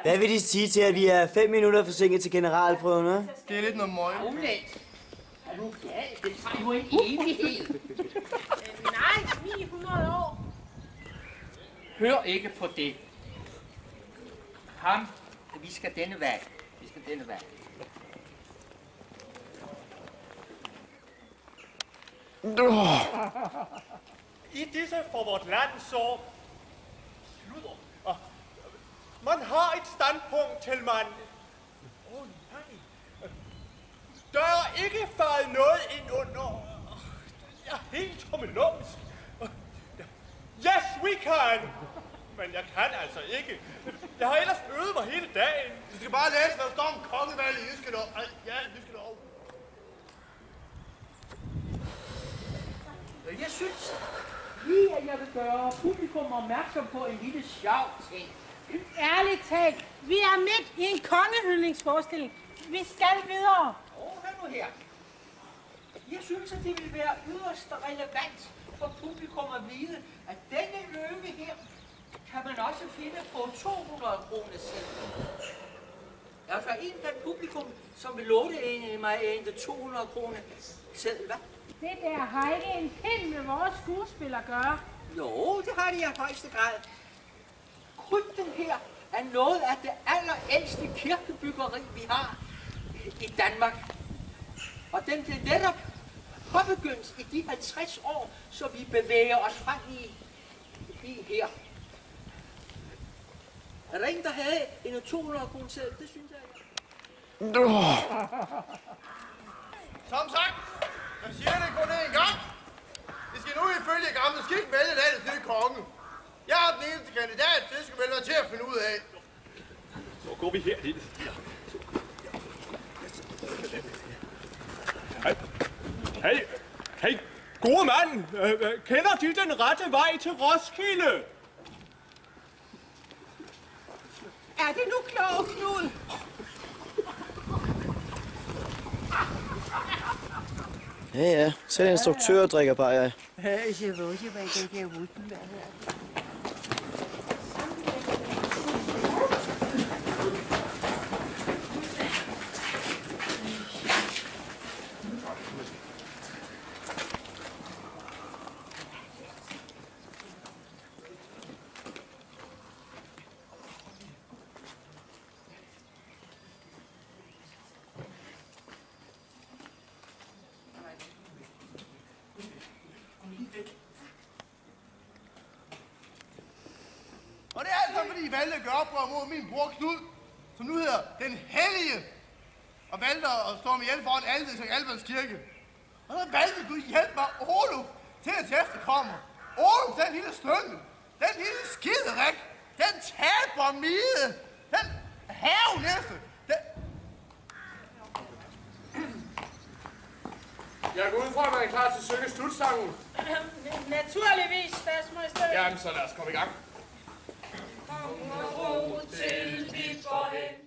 Hvad vil de sige til, at vi er 5 minutter forsinket til generalprøven, hva'? Det er lidt noget møg. Er du gal? Det tager jo en evighed. Nej, 900 år. Hør ikke på det. Ham, vi skal denne vej. I disse for vort land så... Slutter. Man har et standpunkt til man... nej. Der er ikke faldet noget ind under... Jeg er helt tommelumsk. Yes, we can! Men jeg kan altså ikke. Jeg har ellers øvet mig hele dagen. Du skal bare læse, hvad der står om kongevalget i Yskedov. Ja, Yskedov. Jeg synes lige, at jeg vil gøre publikum opmærksom på en lille sjov ting. Ærligt talt, vi er midt i en kongehyldningsforestilling. Vi skal videre. Hør nu her. Jeg synes, at det vil være yderst relevant for publikum at vide, at denne løve her kan man også finde på 200 kroner selv. Altså en blandt publikum, som vil låne mig en 200 kroner selv, hvad? Det der har ikke en pind med vores skuespil at gøre. Jo, det har de i højeste grad. Krypten her er noget af det allerældste kirkebyggeri, vi har i Danmark. Og den blev netop påbegyndt i de 50 år, så vi bevæger os frem i her. Er der ingen, der havde en 200 kroner selv? Det synes jeg ikke. Som sagt, jeg siger det kun en gang. Vi skal nu ifølge gamle skik vælge landets nye konge. Jeg er den eneste kandidat, det skal vel være til at finde ud af. Så går vi herhen. Hey, gode mand. Kender de den rette vej til Roskilde? Er det nu klogt, Knud? Ja. Selv instruktør drikker bare, jeg. Og det er altså, fordi I valgte at gøre oprør mod min bror Knud, som nu hedder Den Hellige, og valgte at stå mig ihjel foran Alves og Alberts kirke. Og så valgte du at hjælpe mig, Oluf, til at efterkomme. Oluf, den lille stønge, den lille skiderik, den taber mide, den havnæste, den... Jeg går ud fra, at man er klar til at synge slutsangen. Naturligvis, statsminister. Jamen, så lad os komme i gang. Kom og ro til vi går hen.